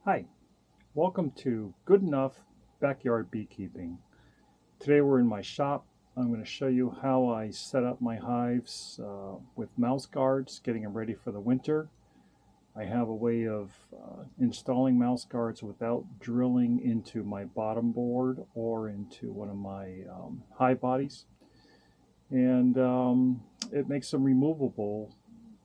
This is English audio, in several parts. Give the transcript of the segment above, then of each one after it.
Hi, welcome to Good Enough Backyard Beekeeping. Today we're in my shop. I'm going to show you how I set up my hives with mouse guards, getting them ready for the winter. I have a way of installing mouse guards without drilling into my bottom board or into one of my hive bodies. And it makes them removable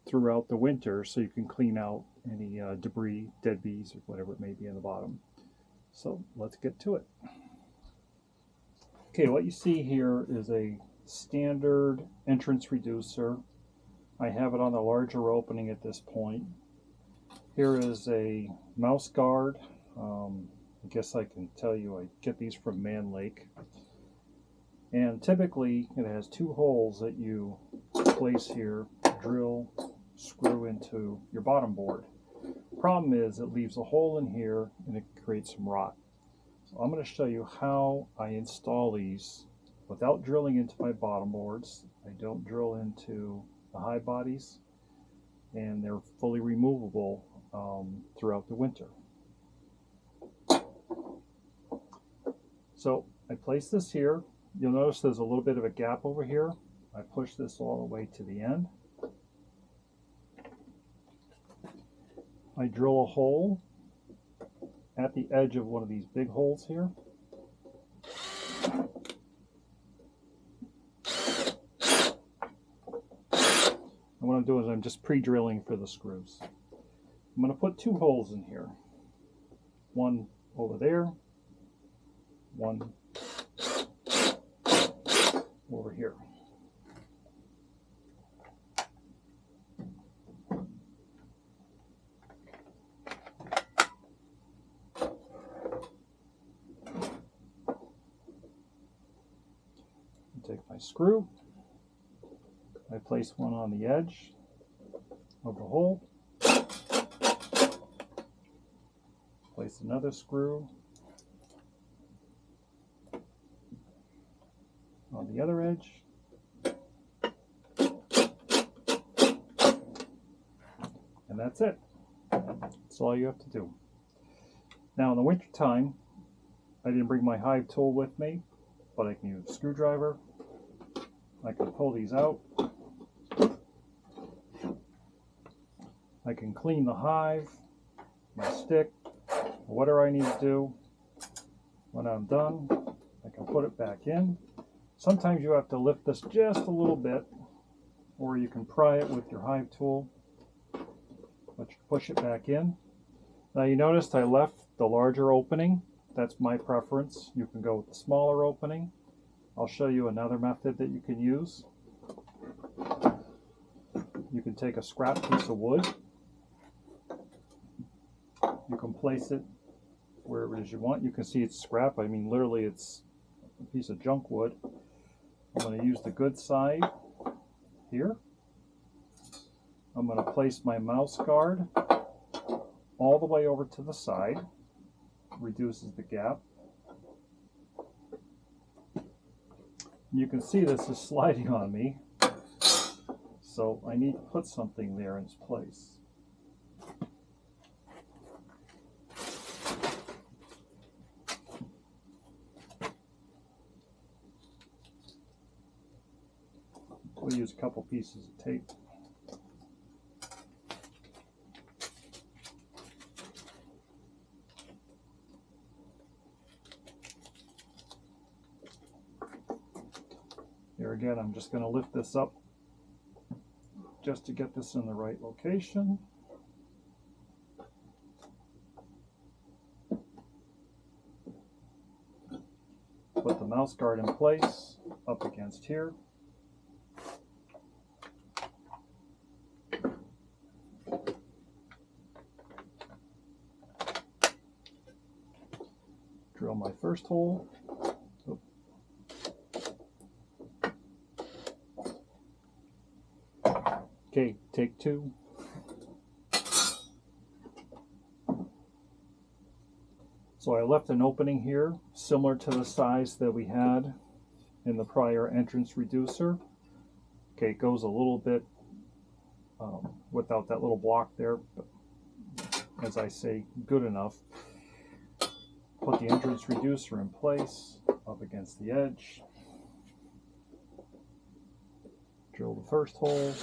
throughout the winter so you can clean out any debris, dead bees, or whatever it may be in the bottom. So let's get to it. Okay, what you see here is a standard entrance reducer. I have it on the larger opening at this point. Here is a mouse guard. I guess I can tell you I get these from Man Lake. And typically it has two holes that you place here, drill, screw into your bottom board. Problem is it leaves a hole in here and it creates some rot. So I'm going to show you how I install these without drilling into my bottom boards. I don't drill into the hive bodies, and they're fully removable throughout the winter. So I place this here. You'll notice there's a little bit of a gap over here. I push this all the way to the end. I drill a hole at the edge of one of these big holes here. And what I'm doing is I'm just pre-drilling for the screws. I'm going to put two holes in here. One over there, one over here. Take my screw, I place one on the edge of the hole, place another screw on the other edge, and that's it. That's all you have to do. Now in the winter time, I didn't bring my hive tool with me, but I can use a screwdriver. I can pull these out. I can clean the hive, my stick, whatever I need to do. When I'm done, I can put it back in. Sometimes you have to lift this just a little bit, or you can pry it with your hive tool, but you push it back in. Now you noticed I left the larger opening. That's my preference. You can go with the smaller opening. I'll show you another method that you can use. You can take a scrap piece of wood. You can place it wherever it is you want. You can see it's scrap. I mean, literally it's a piece of junk wood. I'm going to use the good side here. I'm going to place my mouse guard all the way over to the side. Reduces the gap. You can see this is sliding on me, so I need to put something there in its place. We'll use a couple pieces of tape. Here again, I'm just going to lift this up just to get this in the right location. Put the mouse guard in place up against here. Drill my first hole. Okay, take two. So I left an opening here, similar to the size that we had in the prior entrance reducer. Okay, it goes a little bit without that little block there, but as I say, good enough. Put the entrance reducer in place, up against the edge. Drill the first hole.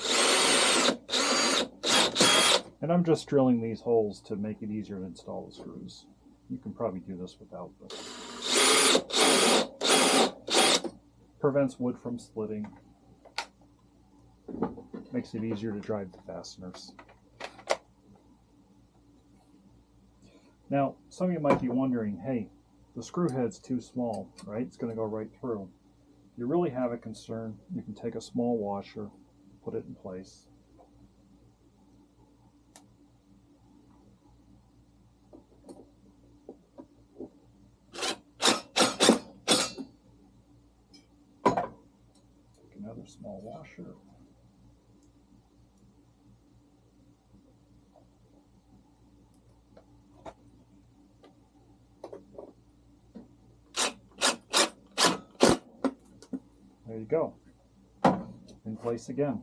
And I'm just drilling these holes to make it easier to install the screws. You can probably do this without, but prevents wood from splitting. Makes it easier to drive the fasteners. Now, some of you might be wondering, hey, the screw head's too small, right? It's going to go right through. If you really have a concern, you can take a small washer, put it in place. Take another small washer. There you go. In place again.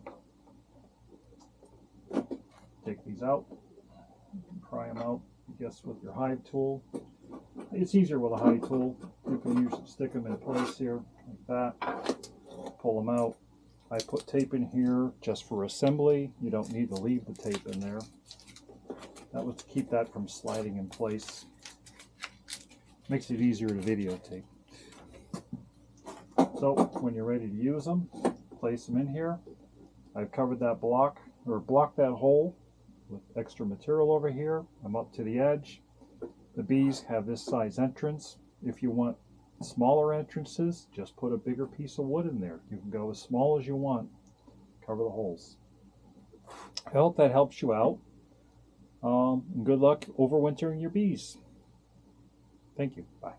Take these out. You can pry them out, I guess, with your hive tool. It's easier with a hive tool. You can usually stick them in place here, like that. Pull them out. I put tape in here just for assembly. You don't need to leave the tape in there. That was to keep that from sliding in place. Makes it easier to videotape. So when you're ready to use them, place them in here. I've covered that block, or blocked that hole with extra material over here. I'm up to the edge. The bees have this size entrance. If you want smaller entrances, just put a bigger piece of wood in there. You can go as small as you want. Cover the holes. I hope that helps you out. And good luck overwintering your bees. Thank you. Bye.